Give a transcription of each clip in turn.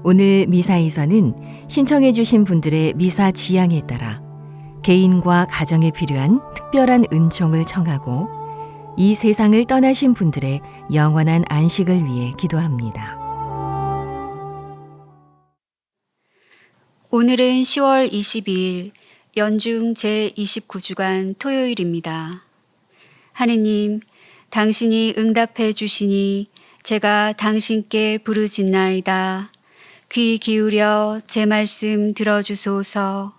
오늘 미사에서는 신청해 주신 분들의 미사 지향에 따라 개인과 가정에 필요한 특별한 은총을 청하고 이 세상을 떠나신 분들의 영원한 안식을 위해 기도합니다. 오늘은 10월 22일 연중 제29주간 토요일입니다. 하느님, 당신이 응답해 주시니 제가 당신께 부르짖나이다. 귀 기울여 제 말씀 들어주소서.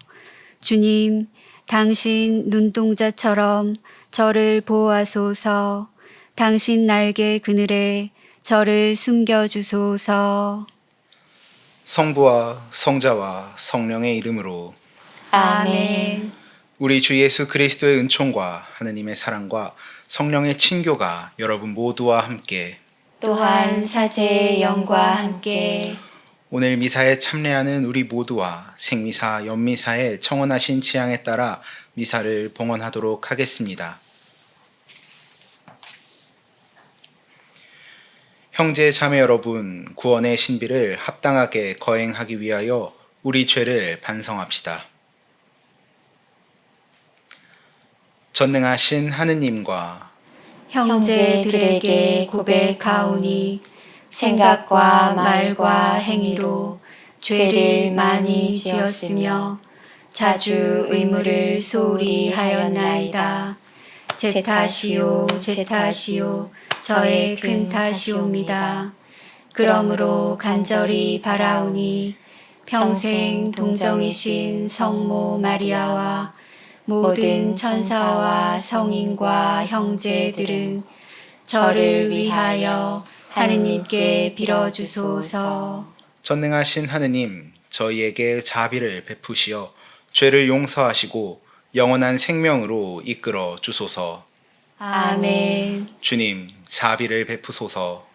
주님, 당신 눈동자처럼 저를 보호하소서. 당신 날개 그늘에 저를 숨겨주소서. 성부와 성자와 성령의 이름으로 아멘. 우리 주 예수 그리스도의 은총과 하느님의 사랑과 성령의 친교가 여러분 모두와 함께 또한 사제의 영과 함께 오늘 미사에 참례하는 우리 모두와 생미사, 연미사에 청원하신 지향에 따라 미사를 봉헌하도록 하겠습니다. 형제 자매 여러분, 구원의 신비를 합당하게 거행하기 위하여 우리 죄를 반성합시다. 전능하신 하느님과 형제들에게 고백하오니 생각과 말과 행위로 죄를 많이 지었으며 자주 의무를 소홀히 하였나이다. 제 탓이요, 제 탓이요, 저의 큰 탓이옵니다. 그러므로 간절히 바라오니 평생 동정이신 성모 마리아와 모든 천사와 성인과 형제들은 저를 위하여 하느님께 빌어주소서. 전능하신 하느님, 저희에게 자비를 베푸시어 죄를 용서하시고 영원한 생명으로 이끌어 주소서. 아멘. 주님, 자비를 베푸소서.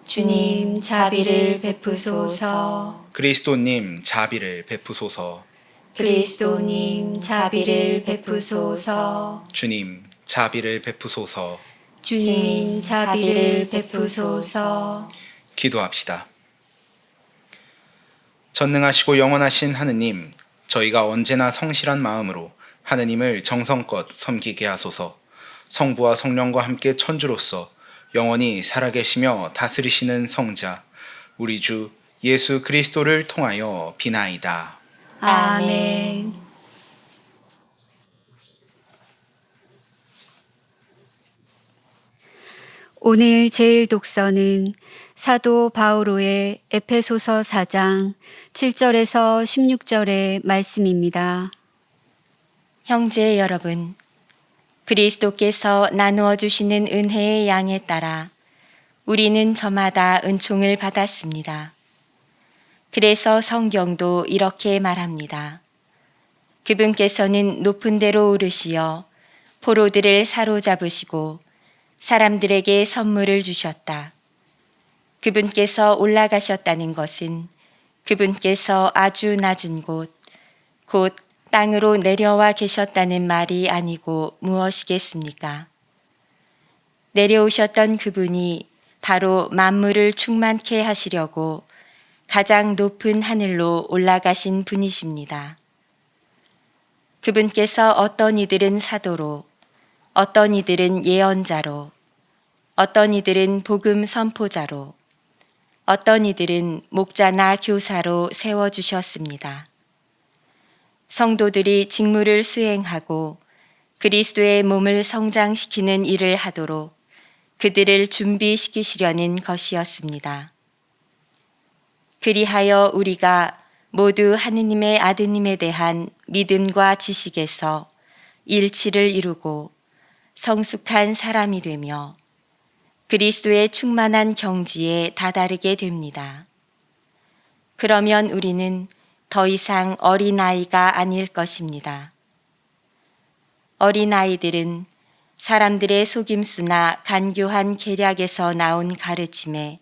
주님, 자비를 베푸소서. 그리스도님, 자비를 베푸소서. 그리스도님, 자비를 베푸소서. 주님, 자비를 베푸소서. 주님, 자비를 베푸소서. 기도합시다. 전능하시고 영원하신 하느님, 저희가 언제나 성실한 마음으로 하느님을 정성껏 섬기게 하소서. 성부와 성령과 함께 천주로서 영원히 살아계시며 다스리시는 성자, 우리 주 예수 그리스도를 통하여 비나이다. 아멘. 오늘 제일 독서는 사도 바오로의 에페소서 4장 7절에서 16절의 말씀입니다. 형제 여러분, 그리스도께서 나누어 주시는 은혜의 양에 따라 우리는 저마다 은총을 받았습니다. 그래서 성경도 이렇게 말합니다. 그분께서는 높은 데로 오르시어 포로들을 사로잡으시고 사람들에게 선물을 주셨다. 그분께서 올라가셨다는 것은 그분께서 아주 낮은 곳, 곧 땅으로 내려와 계셨다는 말이 아니고 무엇이겠습니까? 내려오셨던 그분이 바로 만물을 충만케 하시려고 가장 높은 하늘로 올라가신 분이십니다. 그분께서 어떤 이들은 사도로, 어떤 이들은 예언자로, 어떤 이들은 복음 선포자로, 어떤 이들은 목자나 교사로 세워주셨습니다. 성도들이 직무를 수행하고 그리스도의 몸을 성장시키는 일을 하도록 그들을 준비시키시려는 것이었습니다. 그리하여 우리가 모두 하느님의 아드님에 대한 믿음과 지식에서 일치를 이루고 성숙한 사람이 되며 그리스도의 충만한 경지에 다다르게 됩니다. 그러면 우리는 더 이상 어린아이가 아닐 것입니다. 어린아이들은 사람들의 속임수나 간교한 계략에서 나온 가르침에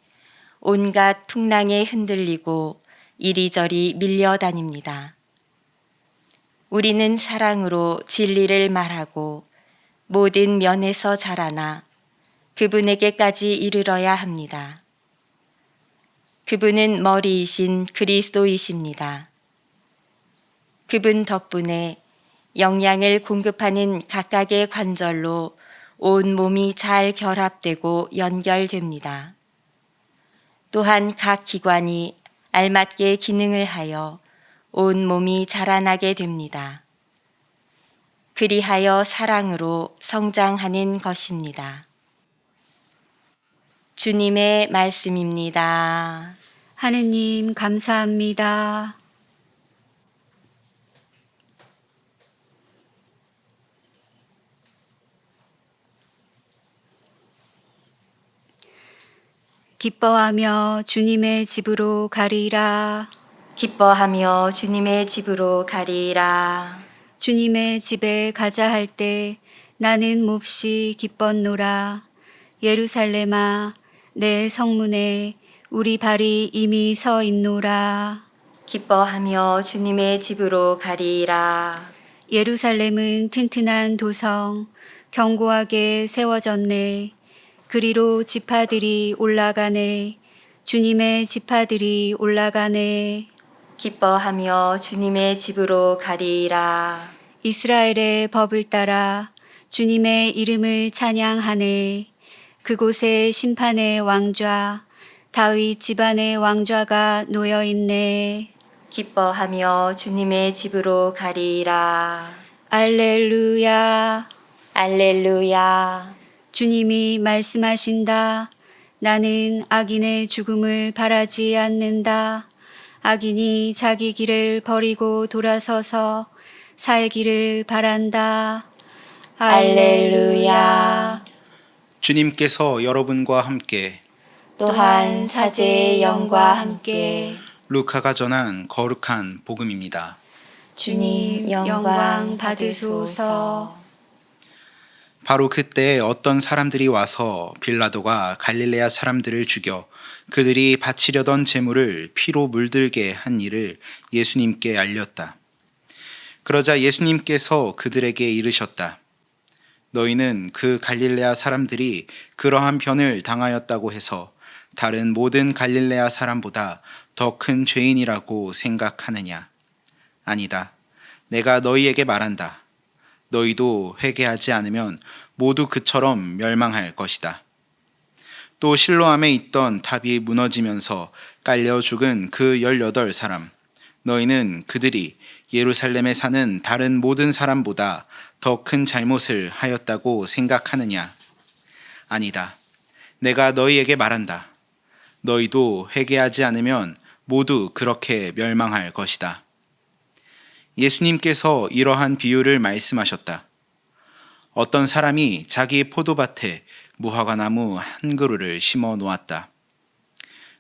온갖 풍랑에 흔들리고 이리저리 밀려다닙니다. 우리는 사랑으로 진리를 말하고 모든 면에서 자라나 그분에게까지 이르러야 합니다. 그분은 머리이신 그리스도이십니다. 그분 덕분에 영양을 공급하는 각각의 관절로 온 몸이 잘 결합되고 연결됩니다. 또한 각 기관이 알맞게 기능을 하여 온 몸이 자라나게 됩니다. 그리하여 사랑으로 성장하는 것입니다. 주님의 말씀입니다. 하느님 감사합니다. 기뻐하며 주님의 집으로 가리라. 기뻐하며 주님의 집으로 가리라. 주님의 집에 가자 할 때 나는 몹시 기뻤노라. 예루살렘아, 내 성문에 우리 발이 이미 서 있노라. 기뻐하며 주님의 집으로 가리라. 예루살렘은 튼튼한 도성, 견고하게 세워졌네. 그리로 지파들이 올라가네. 주님의 지파들이 올라가네. 기뻐하며 주님의 집으로 가리라. 이스라엘의 법을 따라 주님의 이름을 찬양하네. 그곳에 심판의 왕좌, 다윗 집안의 왕좌가 놓여 있네. 기뻐하며 주님의 집으로 가리라. 알렐루야. 알렐루야. 주님이 말씀하신다. 나는 악인의 죽음을 바라지 않는다. 악인이 자기 길을 버리고 돌아서서 살기를 바란다. 알렐루야. 주님께서 여러분과 함께 또한 사제의 영과 함께 루카가 전한 거룩한 복음입니다. 주님 영광 받으소서. 바로 그때 어떤 사람들이 와서 빌라도가 갈릴레아 사람들을 죽여 그들이 바치려던 제물을 피로 물들게 한 일을 예수님께 알렸다. 그러자 예수님께서 그들에게 이르셨다. 너희는 그 갈릴레아 사람들이 그러한 변을 당하였다고 해서 다른 모든 갈릴레아 사람보다 더 큰 죄인이라고 생각하느냐? 아니다. 내가 너희에게 말한다. 너희도 회개하지 않으면 모두 그처럼 멸망할 것이다. 또 실로암에 있던 탑이 무너지면서 깔려 죽은 그 18사람, 너희는 그들이 예루살렘에 사는 다른 모든 사람보다 더 큰 잘못을 하였다고 생각하느냐? 아니다. 내가 너희에게 말한다. 너희도 회개하지 않으면 모두 그렇게 멸망할 것이다. 예수님께서 이러한 비유를 말씀하셨다. 어떤 사람이 자기 포도밭에 무화과나무 한 그루를 심어 놓았다.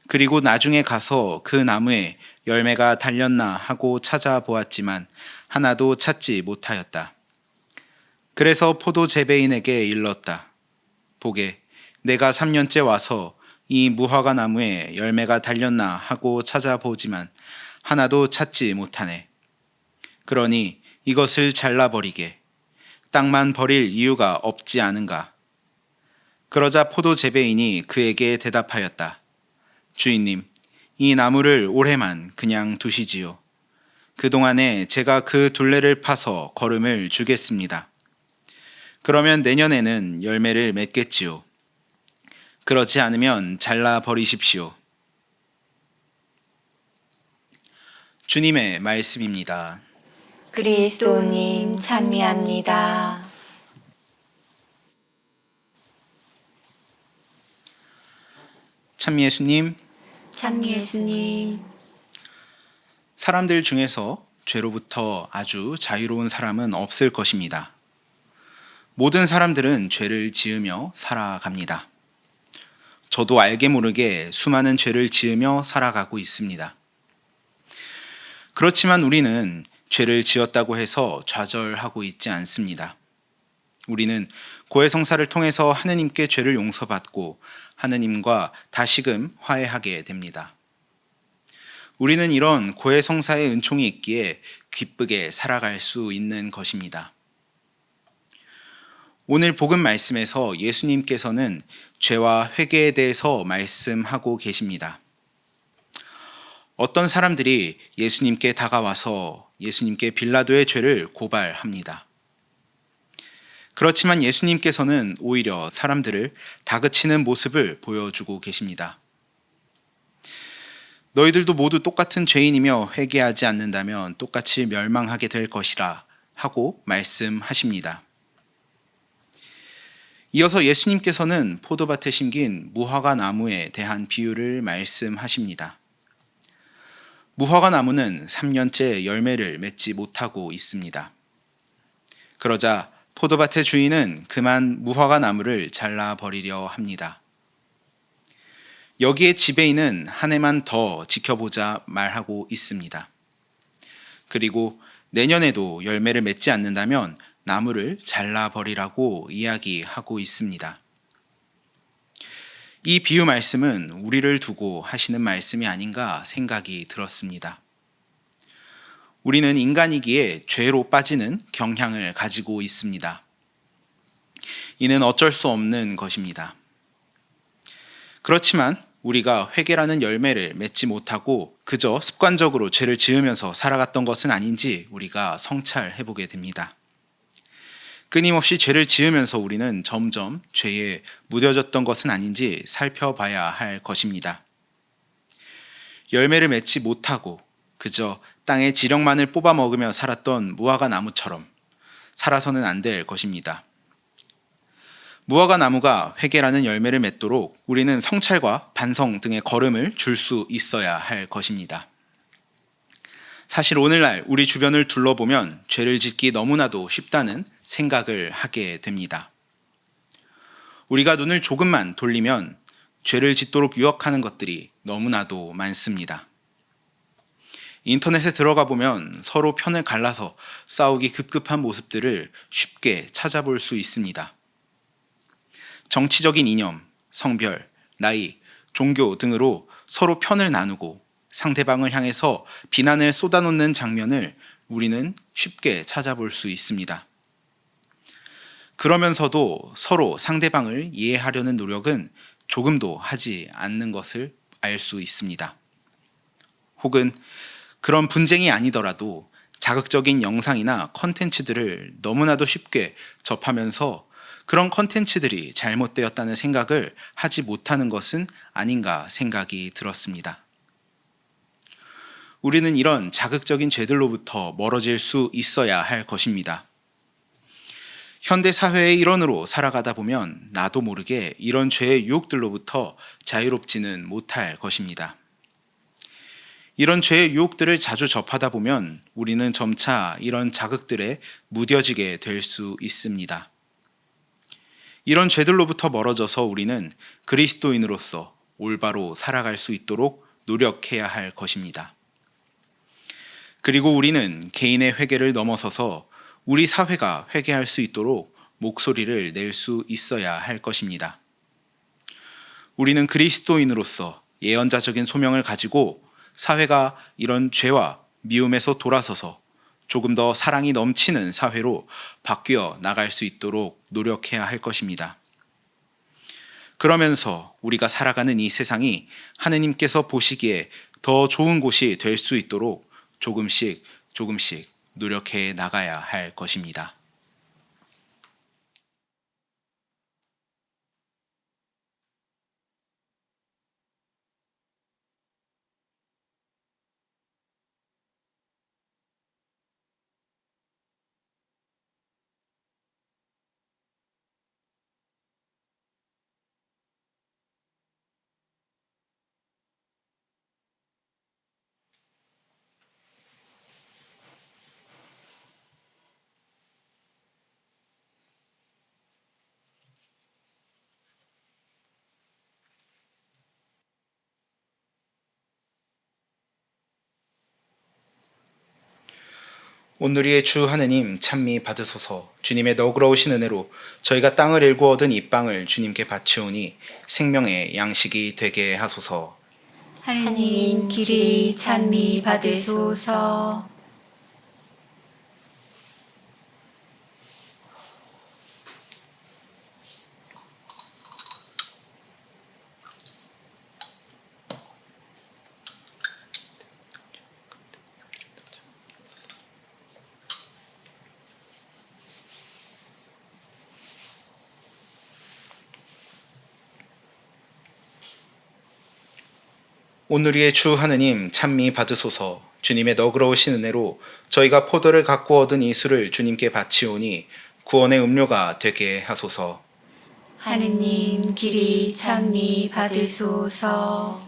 그리고 나중에 가서 그 나무에 열매가 달렸나 하고 찾아보았지만 하나도 찾지 못하였다. 그래서 포도 재배인에게 일렀다. 보게, 내가 3년째 와서 이 무화과 나무에 열매가 달렸나 하고 찾아보지만 하나도 찾지 못하네. 그러니 이것을 잘라버리게. 땅만 버릴 이유가 없지 않은가. 그러자 포도 재배인이 그에게 대답하였다. 주인님, 이 나무를 올해만 그냥 두시지요. 그동안에 제가 그 둘레를 파서 거름을 주겠습니다. 그러면 내년에는 열매를 맺겠지요. 그렇지 않으면 잘라 버리십시오. 주님의 말씀입니다. 그리스도님 찬미합니다. 참 예수님, 참 예수님, 사람들 중에서 죄로부터 아주 자유로운 사람은 없을 것입니다. 모든 사람들은 죄를 지으며 살아갑니다. 저도 알게 모르게 수많은 죄를 지으며 살아가고 있습니다. 그렇지만 우리는 죄를 지었다고 해서 좌절하고 있지 않습니다. 우리는 고해성사를 통해서 하느님께 죄를 용서받고 하느님과 다시금 화해하게 됩니다. 우리는 이런 고해성사의 은총이 있기에 기쁘게 살아갈 수 있는 것입니다. 오늘 복음 말씀에서 예수님께서는 죄와 회개에 대해서 말씀하고 계십니다. 어떤 사람들이 예수님께 다가와서 예수님께 빌라도의 죄를 고발합니다. 그렇지만 예수님께서는 오히려 사람들을 다그치는 모습을 보여주고 계십니다. 너희들도 모두 똑같은 죄인이며 회개하지 않는다면 똑같이 멸망하게 될 것이라 하고 말씀하십니다. 이어서 예수님께서는 포도밭에 심긴 무화과 나무에 대한 비유를 말씀하십니다. 무화과 나무는 3년째 열매를 맺지 못하고 있습니다. 그러자 포도밭의 주인은 그만 무화과 나무를 잘라버리려 합니다. 여기에 지배인은 한 해만 더 지켜보자 말하고 있습니다. 그리고 내년에도 열매를 맺지 않는다면 나무를 잘라버리라고 이야기하고 있습니다. 이 비유 말씀은 우리를 두고 하시는 말씀이 아닌가 생각이 들었습니다. 우리는 인간이기에 죄로 빠지는 경향을 가지고 있습니다. 이는 어쩔 수 없는 것입니다. 그렇지만 우리가 회개라는 열매를 맺지 못하고 그저 습관적으로 죄를 지으면서 살아갔던 것은 아닌지 우리가 성찰해 보게 됩니다. 끊임없이 죄를 지으면서 우리는 점점 죄에 무뎌졌던 것은 아닌지 살펴봐야 할 것입니다. 열매를 맺지 못하고 그저 땅의 지력만을 뽑아 먹으며 살았던 무화과 나무처럼 살아서는 안 될 것입니다. 무화과 나무가 회개라는 열매를 맺도록 우리는 성찰과 반성 등의 걸음을 줄 수 있어야 할 것입니다. 사실 오늘날 우리 주변을 둘러보면 죄를 짓기 너무나도 쉽다는 생각을 하게 됩니다. 우리가 눈을 조금만 돌리면 죄를 짓도록 유혹하는 것들이 너무나도 많습니다. 인터넷에 들어가 보면 서로 편을 갈라서 싸우기 급급한 모습들을 쉽게 찾아볼 수 있습니다. 정치적인 이념, 성별, 나이, 종교 등으로 서로 편을 나누고 상대방을 향해서 비난을 쏟아놓는 장면을 우리는 쉽게 찾아볼 수 있습니다. 그러면서도 서로 상대방을 이해하려는 노력은 조금도 하지 않는 것을 알 수 있습니다. 혹은 그런 분쟁이 아니더라도 자극적인 영상이나 컨텐츠들을 너무나도 쉽게 접하면서 그런 컨텐츠들이 잘못되었다는 생각을 하지 못하는 것은 아닌가 생각이 들었습니다. 우리는 이런 자극적인 죄들로부터 멀어질 수 있어야 할 것입니다. 현대 사회의 일원으로 살아가다 보면 나도 모르게 이런 죄의 유혹들로부터 자유롭지는 못할 것입니다. 이런 죄의 유혹들을 자주 접하다 보면 우리는 점차 이런 자극들에 무뎌지게 될 수 있습니다. 이런 죄들로부터 멀어져서 우리는 그리스도인으로서 올바로 살아갈 수 있도록 노력해야 할 것입니다. 그리고 우리는 개인의 회개를 넘어서서 우리 사회가 회개할 수 있도록 목소리를 낼 수 있어야 할 것입니다. 우리는 그리스도인으로서 예언자적인 소명을 가지고 사회가 이런 죄와 미움에서 돌아서서 조금 더 사랑이 넘치는 사회로 바뀌어 나갈 수 있도록 노력해야 할 것입니다. 그러면서 우리가 살아가는 이 세상이 하느님께서 보시기에 더 좋은 곳이 될 수 있도록 조금씩 노력해 나가야 할 것입니다. 오늘의 주 하느님 찬미 받으소서. 주님의 너그러우신 은혜로 저희가 땅을 일구 얻은 이 빵을 주님께 바치오니 생명의 양식이 되게 하소서. 하느님 길이 찬미 받으소서. 오늘의 주 하느님 찬미 받으소서. 주님의 너그러우신 은혜로 저희가 포도를 갖고 얻은 이 술을 주님께 바치오니 구원의 음료가 되게 하소서. 하느님 길이 찬미 받으소서.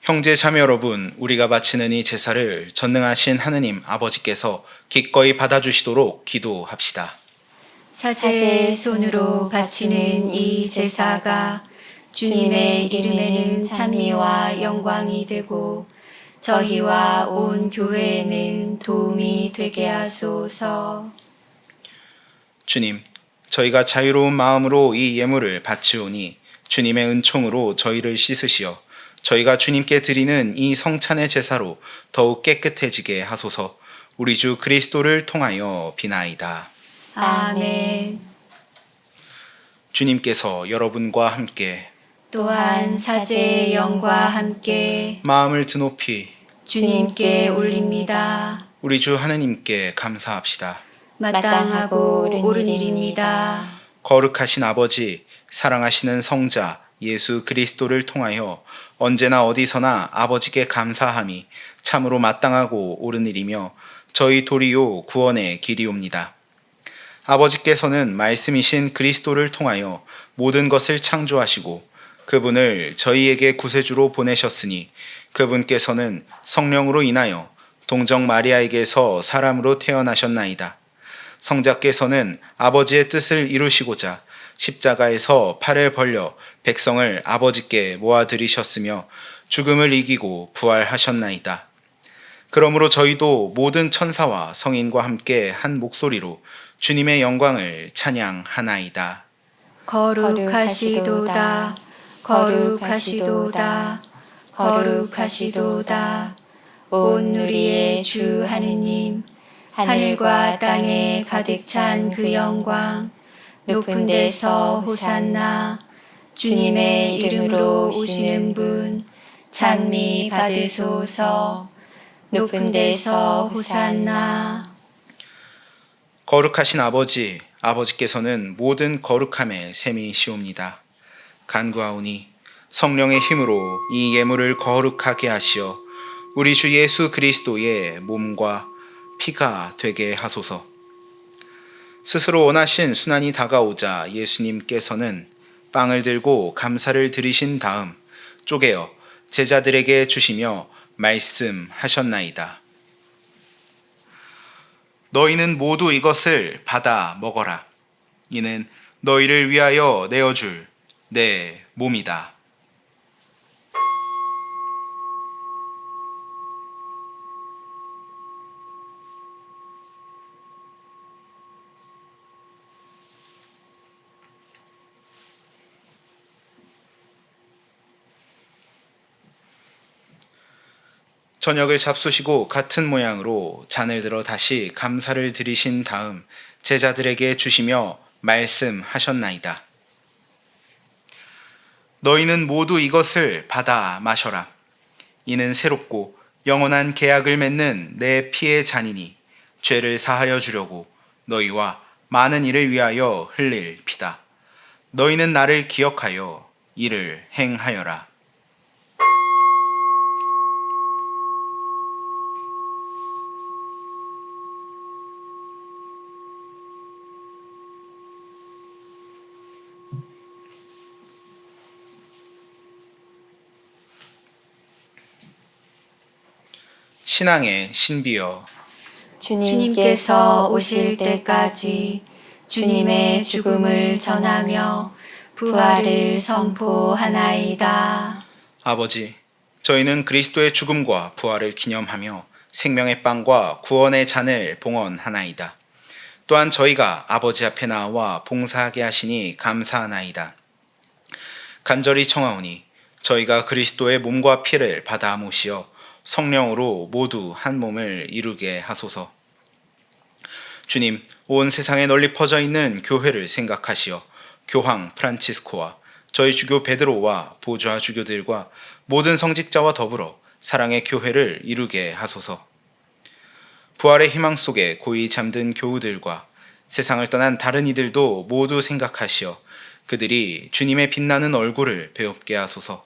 형제 자매 여러분, 우리가 바치는 이 제사를 전능하신 하느님 아버지께서 기꺼이 받아주시도록 기도합시다. 사제의 손으로 바치는 이 제사가 주님의 이름에는 찬미와 영광이 되고 저희와 온 교회에는 도움이 되게 하소서. 주님, 저희가 자유로운 마음으로 이 예물을 바치오니 주님의 은총으로 저희를 씻으시어 저희가 주님께 드리는 이 성찬의 제사로 더욱 깨끗해지게 하소서. 우리 주 그리스도를 통하여 비나이다. 아멘. 주님께서 여러분과 함께 또한 사제의 영과 함께 마음을 드높이 주님께 올립니다. 우리 주 하느님께 감사합시다. 마땅하고 옳은 일입니다. 거룩하신 아버지, 사랑하시는 성자 예수 그리스도를 통하여 언제나 어디서나 아버지께 감사함이 참으로 마땅하고 옳은 일이며 저희 도리요 구원의 길이옵니다. 아버지께서는 말씀이신 그리스도를 통하여 모든 것을 창조하시고 그분을 저희에게 구세주로 보내셨으니 그분께서는 성령으로 인하여 동정 마리아에게서 사람으로 태어나셨나이다. 성자께서는 아버지의 뜻을 이루시고자 십자가에서 팔을 벌려 백성을 아버지께 모아들이셨으며 죽음을 이기고 부활하셨나이다. 그러므로 저희도 모든 천사와 성인과 함께 한 목소리로 주님의 영광을 찬양하나이다. 거룩하시도다. 거룩하시도다. 거룩하시도다. 온 누리의 주 하느님, 하늘과 땅에 가득 찬 그 영광, 높은 데서 호산나. 주님의 이름으로 오시는 분, 찬미 받으소서. 높은 데서 호산나. 거룩하신 아버지, 아버지께서는 모든 거룩함의 셈이시옵니다. 간구하오니 성령의 힘으로 이 예물을 거룩하게 하시어 우리 주 예수 그리스도의 몸과 피가 되게 하소서. 스스로 원하신 순환이 다가오자 예수님께서는 빵을 들고 감사를 드리신 다음 쪼개어 제자들에게 주시며 말씀하셨나이다. 너희는 모두 이것을 받아 먹어라. 이는 너희를 위하여 내어줄 내 몸이다. 저녁을 잡수시고 같은 모양으로 잔을 들어 다시 감사를 드리신 다음 제자들에게 주시며 말씀하셨나이다. 너희는 모두 이것을 받아 마셔라. 이는 새롭고 영원한 계약을 맺는 내 피의 잔이니 죄를 사하여 주려고 너희와 많은 이를 위하여 흘릴 피다. 너희는 나를 기억하여 이를 행하여라. 신앙의 신비여, 주님께서 오실 때까지 주님의 죽음을 전하며 부활을 선포하나이다. 아버지, 저희는 그리스도의 죽음과 부활을 기념하며 생명의 빵과 구원의 잔을 봉헌하나이다. 또한 저희가 아버지 앞에 나와 봉사하게 하시니 감사하나이다. 간절히 청하오니 저희가 그리스도의 몸과 피를 받아 모시어 성령으로 모두 한 몸을 이루게 하소서. 주님, 온 세상에 널리 퍼져 있는 교회를 생각하시어 교황 프란치스코와 저희 주교 베드로와 보좌 주교들과 모든 성직자와 더불어 사랑의 교회를 이루게 하소서. 부활의 희망 속에 고이 잠든 교우들과 세상을 떠난 다른 이들도 모두 생각하시어 그들이 주님의 빛나는 얼굴을 배웁게 하소서.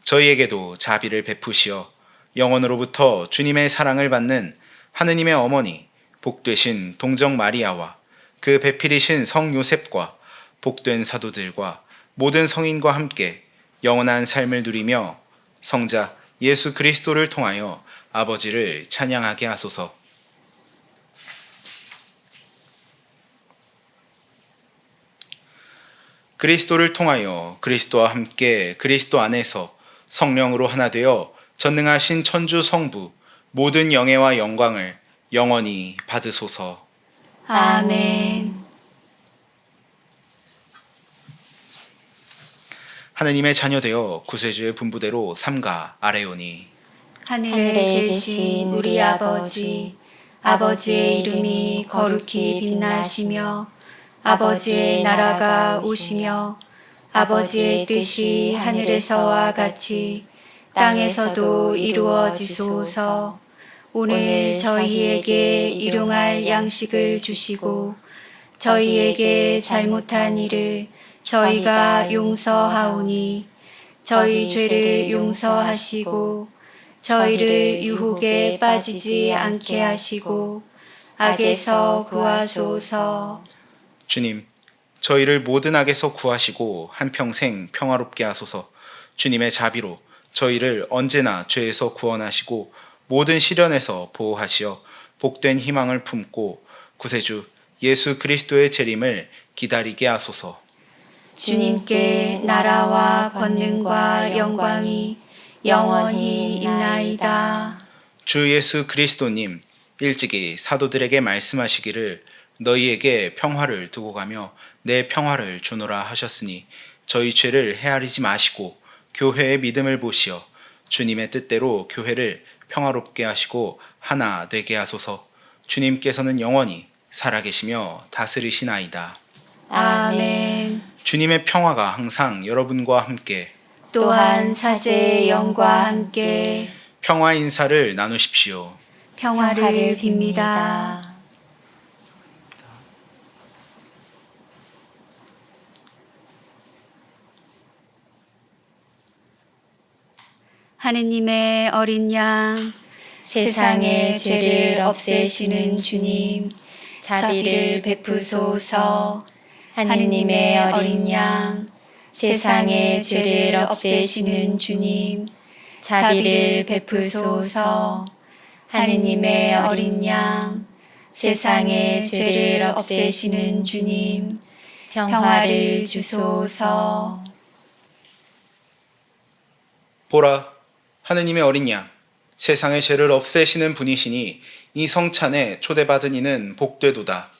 저희에게도 자비를 베푸시어 영원으로부터 주님의 사랑을 받는 하느님의 어머니 복되신 동정 마리아와 그 배필이신 성 요셉과 복된 사도들과 모든 성인과 함께 영원한 삶을 누리며 성자 예수 그리스도를 통하여 아버지를 찬양하게 하소서. 그리스도를 통하여 그리스도와 함께 그리스도 안에서 성령으로 하나 되어 전능하신 천주 성부 모든 영예와 영광을 영원히 받으소서. 아멘. 하느님의 자녀되어 구세주의 분부대로 삼가 아뢰오니 하늘에 계신 우리 아버지, 아버지의 이름이 거룩히 빛나시며 아버지의 나라가 오시며 아버지의 뜻이 하늘에서와 같이 땅에서도 이루어지소서. 오늘 저희에게 일용할 양식을 주시고 저희에게 잘못한 일을 저희가 용서하오니 저희 죄를 용서하시고 저희를 유혹에 빠지지 않게 하시고 악에서 구하소서. 주님, 저희를 모든 악에서 구하시고 한평생 평화롭게 하소서. 주님의 자비로 저희를 언제나 죄에서 구원하시고 모든 시련에서 보호하시어 복된 희망을 품고 구세주 예수 그리스도의 재림을 기다리게 하소서. 주님께 나라와 권능과 영광이 영원히 있나이다. 주 예수 그리스도님, 일찍이 사도들에게 말씀하시기를 너희에게 평화를 두고 가며 내 평화를 주노라 하셨으니 저희 죄를 헤아리지 마시고 교회의 믿음을 보시어 주님의 뜻대로 교회를 평화롭게 하시고 하나 되게 하소서. 주님께서는 영원히 살아계시며 다스리시나이다. 아멘. 주님의 평화가 항상 여러분과 함께 또한 사제의 영과 함께 평화 인사를 나누십시오. 평화를 빕니다. 하느님의 어린 양, 세상의 죄를 없애시는 주님, 자비를 베푸소서. 하느님의 어린 양, 세상의 죄를 없애시는 주님, 자비를 베푸소서. 하느님의 어린 양, 세상의 죄를 없애시는 주님, 평화를 주소서. 보라, 하느님의 어린 양, 세상의 죄를 없애시는 분이시니 이 성찬에 초대받은 이는 복되도다.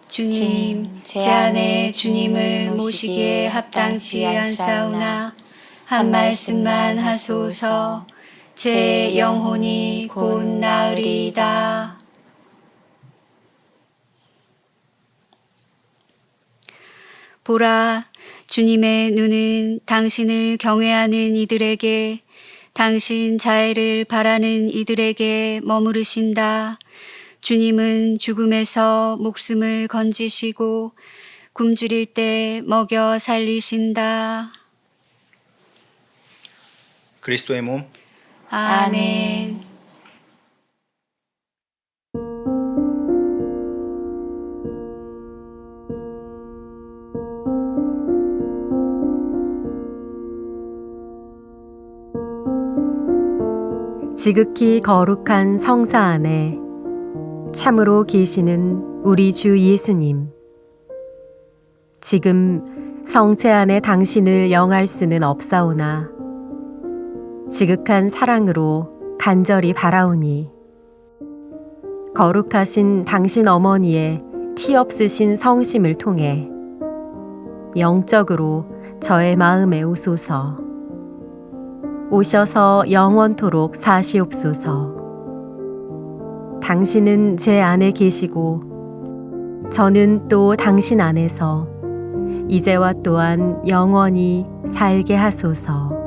주님, 제 안에 주님을 모시기에 합당치 않사오나 한 말씀만 하소서. 제 영혼이 곧 나으리이다. 보라, 주님의 눈은 당신을 경외하는 이들에게, 당신 자애를 바라는 이들에게 머무르신다. 주님은 죽음에서 목숨을 건지시고 굶주릴 때 먹여 살리신다. 그리스도의 몸, 아멘. 지극히 거룩한 성사 안에 참으로 계시는 우리 주 예수님, 지금 성체 안에 당신을 영할 수는 없사오나 지극한 사랑으로 간절히 바라오니 거룩하신 당신 어머니의 티 없으신 성심을 통해 영적으로 저의 마음에 오소서. 오셔서 영원토록 사시옵소서. 당신은 제 안에 계시고 저는 또 당신 안에서 이제와 또한 영원히 살게 하소서.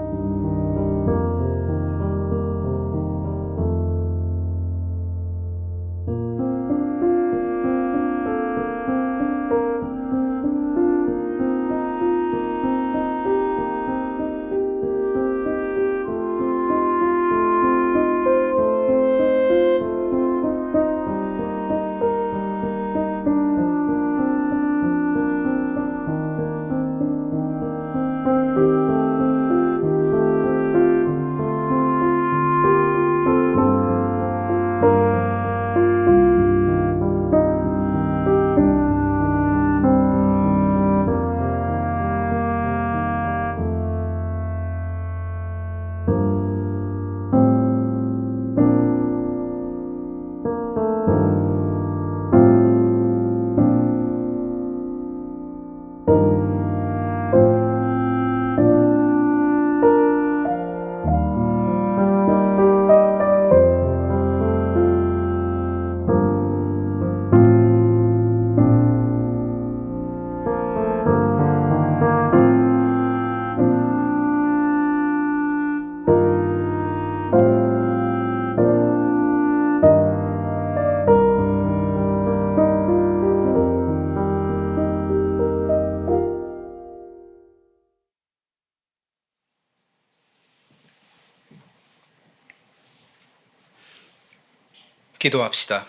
기도합시다.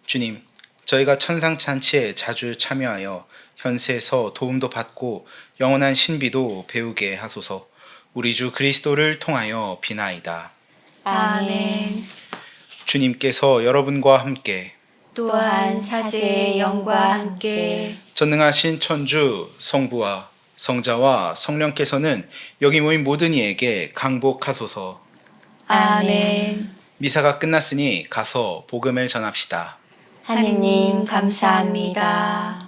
주님, 저희가 천상잔치에 자주 참여하여 현세에서 도움도 받고 영원한 신비도 배우게 하소서. 우리 주 그리스도를 통하여 비나이다. 아멘. 주님께서 여러분과 함께 또한 사제의 영과 함께 전능하신 천주 성부와 성자와 성령께서는 여기 모인 모든 이에게 강복하소서. 아멘. 미사가 끝났으니 가서 복음을 전합시다. 하느님 감사합니다.